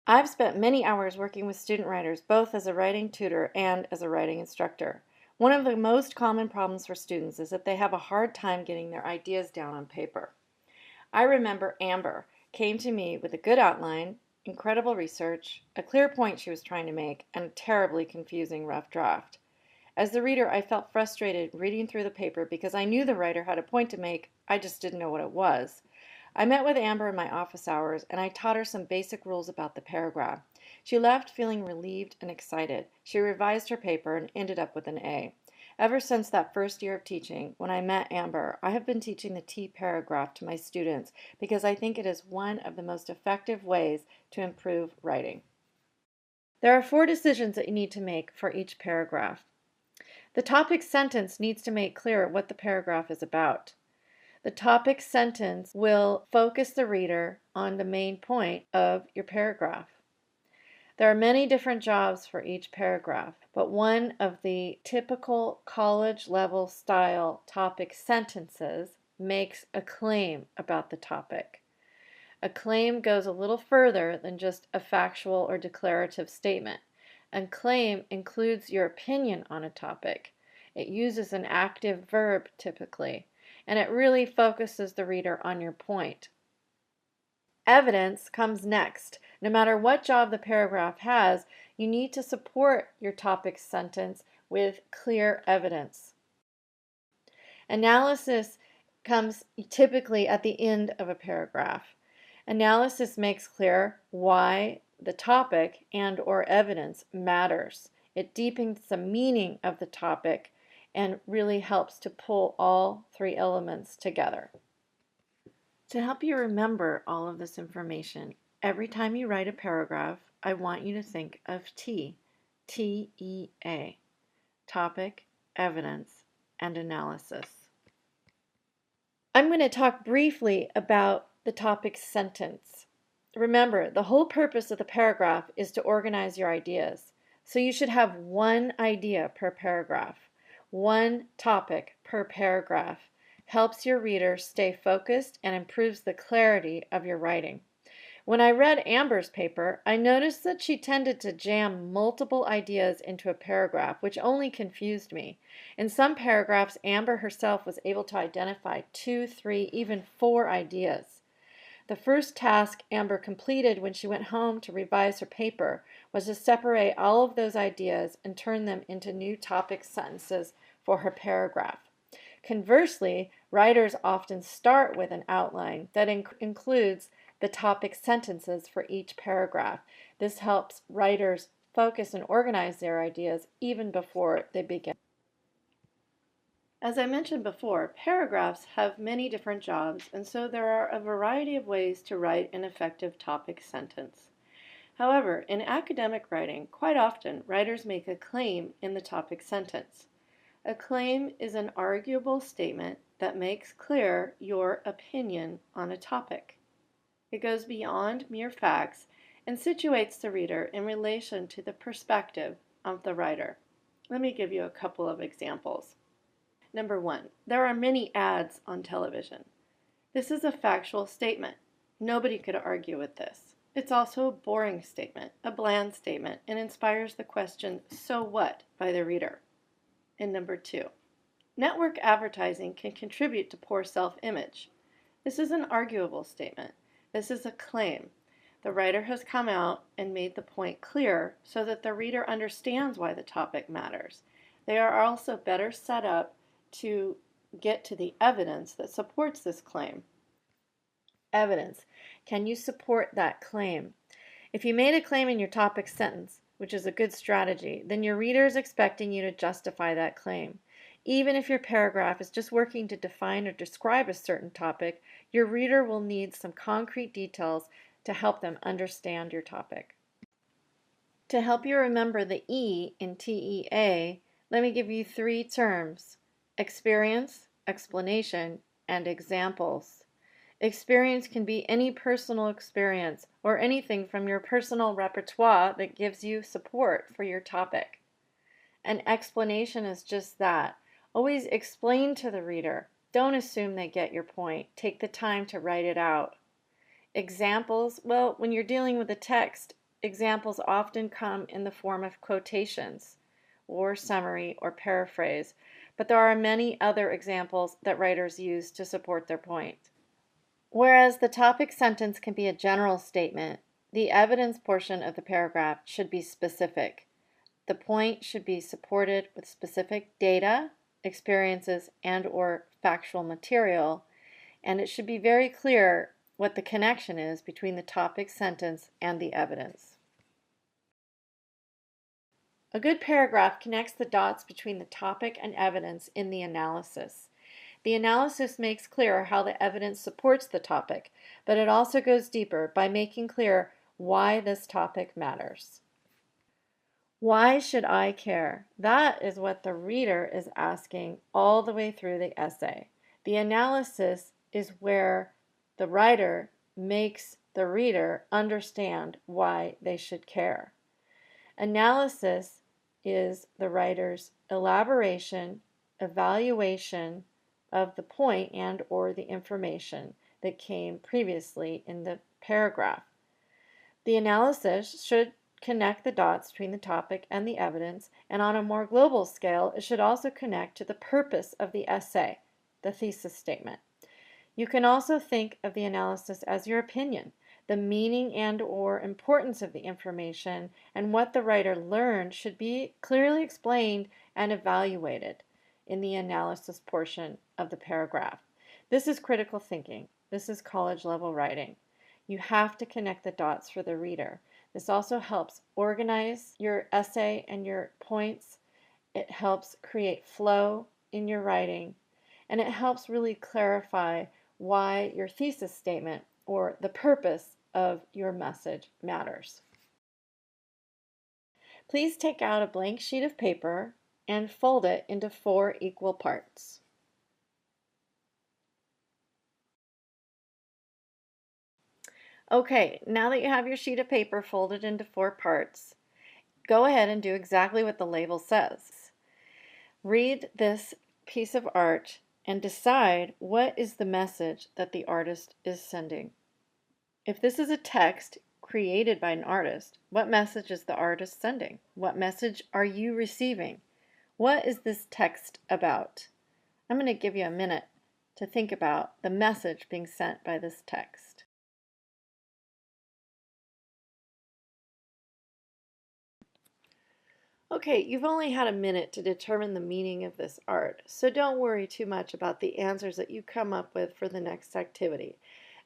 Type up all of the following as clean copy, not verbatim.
I've spent many hours working with student writers, both as a writing tutor and as a writing instructor. One of the most common problems for students is that they have a hard time getting their ideas down on paper. I remember Amber came to me with a good outline, incredible research, a clear point she was trying to make, and a terribly confusing rough draft. As the reader, I felt frustrated reading through the paper because I knew the writer had a point to make, I just didn't know what it was. I met with Amber in my office hours, and I taught her some basic rules about the paragraph. She left feeling relieved and excited. She revised her paper and ended up with an A. Ever since that first year of teaching, when I met Amber, I have been teaching the T paragraph to my students because I think it is one of the most effective ways to improve writing. There are 4 decisions that you need to make for each paragraph. The topic sentence needs to make clear what the paragraph is about. The topic sentence will focus the reader on the main point of your paragraph. There are many different jobs for each paragraph, but one of the typical college level style topic sentences makes a claim about the topic. A claim goes a little further than just a factual or declarative statement. A claim includes your opinion on a topic. It uses an active verb typically, and it really focuses the reader on your point. Evidence comes next. No matter what job the paragraph has, you need to support your topic sentence with clear evidence. Analysis comes typically at the end of a paragraph. Analysis makes clear why the topic and/or evidence matters. It deepens the meaning of the topic and really helps to pull all 3 elements together. To help you remember all of this information, every time you write a paragraph, I want you to think of T, T-E-A, topic, evidence, and analysis. I'm going to talk briefly about the topic sentence. Remember, the whole purpose of the paragraph is to organize your ideas. So you should have 1 idea per paragraph. 1 topic per paragraph helps your reader stay focused and improves the clarity of your writing. When I read Amber's paper, I noticed that she tended to jam multiple ideas into a paragraph, which only confused me. In some paragraphs, Amber herself was able to identify 2, 3, even 4 ideas. The first task Amber completed when she went home to revise her paper was to separate all of those ideas and turn them into new topic sentences for her paragraph. Conversely, writers often start with an outline that includes the topic sentences for each paragraph. This helps writers focus and organize their ideas even before they begin. As I mentioned before, paragraphs have many different jobs, and so there are a variety of ways to write an effective topic sentence. However, in academic writing, quite often writers make a claim in the topic sentence. A claim is an arguable statement that makes clear your opinion on a topic. It goes beyond mere facts and situates the reader in relation to the perspective of the writer. Let me give you a couple of examples. Number 1, there are many ads on television. This is a factual statement. Nobody could argue with this. It's also a boring statement, a bland statement, and inspires the question, "So what?" by the reader. And number 2, network advertising can contribute to poor self-image. This is an arguable statement. This is a claim. The writer has come out and made the point clear so that the reader understands why the topic matters. They are also better set up to get to the evidence that supports this claim. Evidence. Can you support that claim? If you made a claim in your topic sentence, which is a good strategy, then your reader is expecting you to justify that claim. Even if your paragraph is just working to define or describe a certain topic, your reader will need some concrete details to help them understand your topic. To help you remember the E in TEA, let me give you 3 terms: experience, explanation, and examples. Experience can be any personal experience or anything from your personal repertoire that gives you support for your topic. An explanation is just that. Always explain to the reader. Don't assume they get your point. Take the time to write it out. Examples, well, when you're dealing with a text, examples often come in the form of quotations, or summary, or paraphrase, but there are many other examples that writers use to support their point. Whereas the topic sentence can be a general statement, the evidence portion of the paragraph should be specific. The point should be supported with specific data, experiences, and/or factual material, and it should be very clear what the connection is between the topic sentence and the evidence. A good paragraph connects the dots between the topic and evidence in the analysis. The analysis makes clear how the evidence supports the topic, but it also goes deeper by making clear why this topic matters. Why should I care? That is what the reader is asking all the way through the essay. The analysis is where the writer makes the reader understand why they should care. Analysis is the writer's elaboration, evaluation of the point and/or the information that came previously in the paragraph. The analysis should connect the dots between the topic and the evidence, and on a more global scale, it should also connect to the purpose of the essay, the thesis statement. You can also think of the analysis as your opinion, the meaning and/or importance of the information, and what the writer learned should be clearly explained and evaluated in the analysis portion of the paragraph. This is critical thinking. This is college-level writing. You have to connect the dots for the reader. This also helps organize your essay and your points. It helps create flow in your writing, and it helps really clarify why your thesis statement or the purpose of your message matters. Please take out a blank sheet of paper and fold it into 4 equal parts. Okay, now that you have your sheet of paper folded into 4 parts, go ahead and do exactly what the label says. Read this piece of art and decide what is the message that the artist is sending. If this is a text created by an artist, what message is the artist sending? What message are you receiving? What is this text about? I'm going to give you a minute to think about the message being sent by this text. Okay, you've only had a minute to determine the meaning of this art, so don't worry too much about the answers that you come up with for the next activity.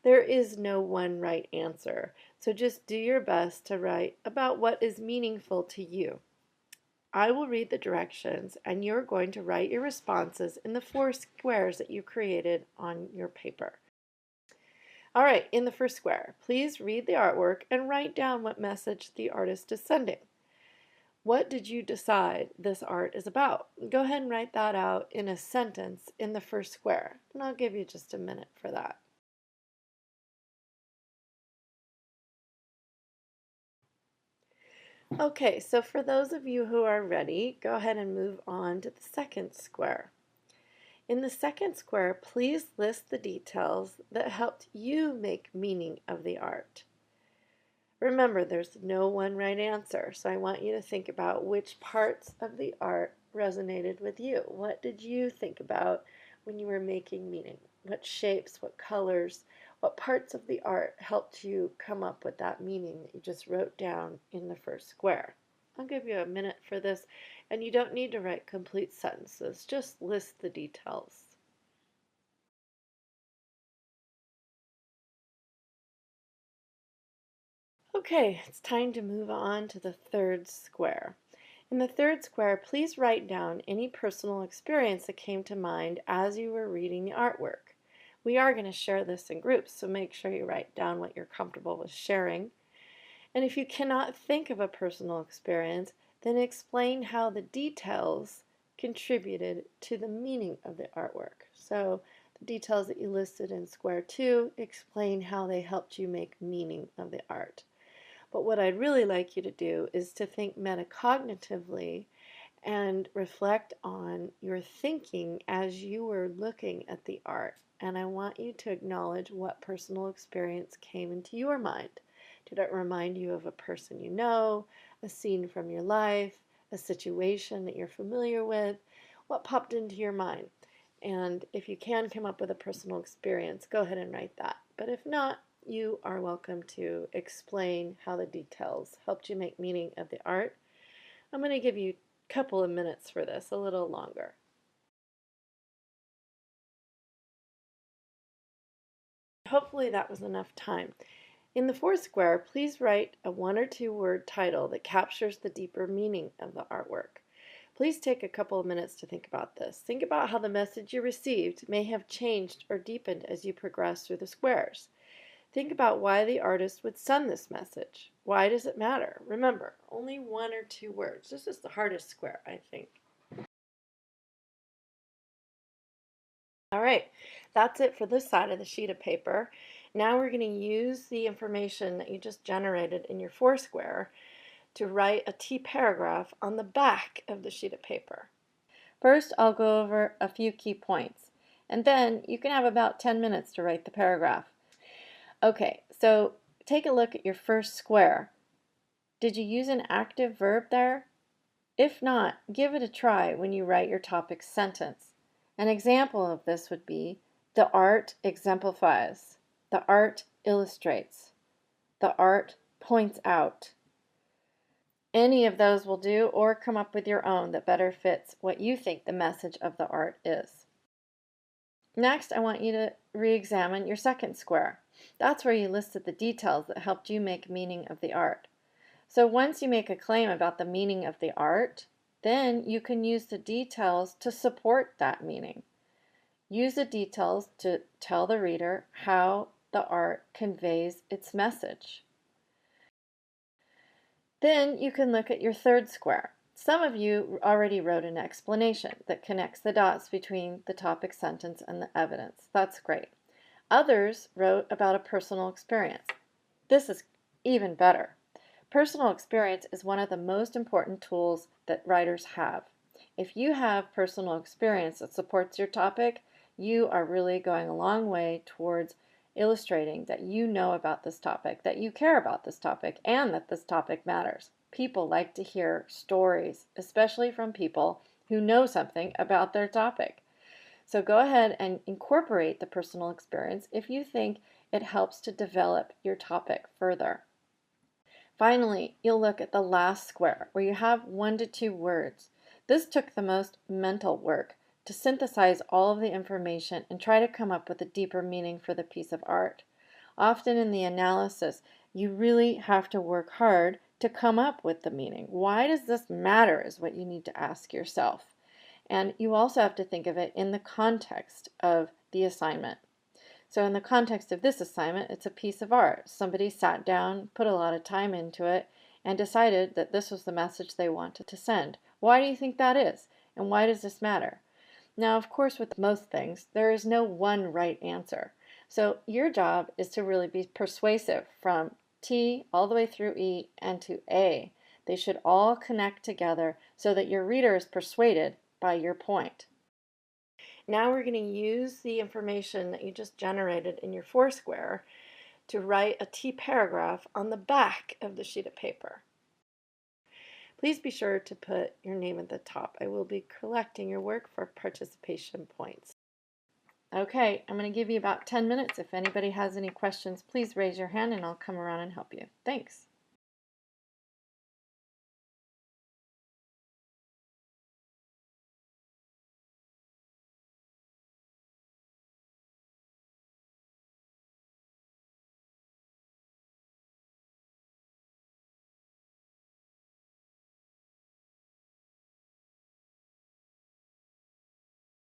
There is no one right answer, so just do your best to write about what is meaningful to you. I will read the directions, and you're going to write your responses in the 4 squares that you created on your paper. All right, in the first square, please read the artwork and write down what message the artist is sending. What did you decide this art is about? Go ahead and write that out in a sentence in the first square, and I'll give you just a minute for that. Okay, so for those of you who are ready, go ahead and move on to the second square. In the second square, please list the details that helped you make meaning of the art. Remember, there's no one right answer, so I want you to think about which parts of the art resonated with you. What did you think about when you were making meaning? What shapes, what colors, what parts of the art helped you come up with that meaning that you just wrote down in the first square? I'll give you a minute for this, and you don't need to write complete sentences, just list the details. Okay, it's time to move on to the third square. In the third square, please write down any personal experience that came to mind as you were reading the artwork. We are going to share this in groups, so make sure you write down what you're comfortable with sharing. And if you cannot think of a personal experience, then explain how the details contributed to the meaning of the artwork. So the details that you listed in square 2, explain how they helped you make meaning of the art. But what I'd really like you to do is to think metacognitively and reflect on your thinking as you were looking at the art. And I want you to acknowledge what personal experience came into your mind. Did it remind you of a person you know, a scene from your life, a situation that you're familiar with? What popped into your mind? And if you can come up with a personal experience, go ahead and write that. But if not, you are welcome to explain how the details helped you make meaning of the art. I'm going to give you a couple of minutes for this, a little longer. Hopefully that was enough time. In the fourth square, please write a 1 or 2 word title that captures the deeper meaning of the artwork. Please take a couple of minutes to think about this. Think about how the message you received may have changed or deepened as you progress through the squares. Think about why the artist would send this message. Why does it matter? Remember, only 1 or 2 words. This is the hardest square, I think. All right, that's it for this side of the sheet of paper. Now we're going to use the information that you just generated in your foursquare to write a T paragraph on the back of the sheet of paper. First, I'll go over a few key points, and then you can have about 10 minutes to write the paragraph. Okay, so take a look at your first square. Did you use an active verb there? If not, give it a try when you write your topic sentence. An example of this would be, the art exemplifies, the art illustrates, the art points out. Any of those will do, or come up with your own that better fits what you think the message of the art is. Next, I want you to re-examine your second square. That's where you listed the details that helped you make meaning of the art. So once you make a claim about the meaning of the art, then you can use the details to support that meaning. Use the details to tell the reader how the art conveys its message. Then you can look at your third square. Some of you already wrote an explanation that connects the dots between the topic sentence and the evidence. That's great. Others wrote about a personal experience. This is even better. Personal experience is one of the most important tools that writers have. If you have personal experience that supports your topic, you are really going a long way towards illustrating that you know about this topic, that you care about this topic, and that this topic matters. People like to hear stories, especially from people who know something about their topic. So go ahead and incorporate the personal experience if you think it helps to develop your topic further. Finally, you'll look at the last square where you have 1 to 2 words. This took the most mental work to synthesize all of the information and try to come up with a deeper meaning for the piece of art. Often in the analysis, you really have to work hard to come up with the meaning. Why does this matter is what you need to ask yourself. And you also have to think of it in the context of the assignment. So in the context of this assignment, it's a piece of art. Somebody sat down, put a lot of time into it, and decided that this was the message they wanted to send. Why do you think that is? And why does this matter? Now, of course, with most things, there is no one right answer. So your job is to really be persuasive from T all the way through E and to A. They should all connect together so that your reader is persuaded by your point. Now we're going to use the information that you just generated in your foursquare to write a T paragraph on the back of the sheet of paper. Please be sure to put your name at the top. I will be collecting your work for participation points. Okay, I'm going to give you about 10 minutes. If anybody has any questions, please raise your hand and I'll come around and help you. Thanks.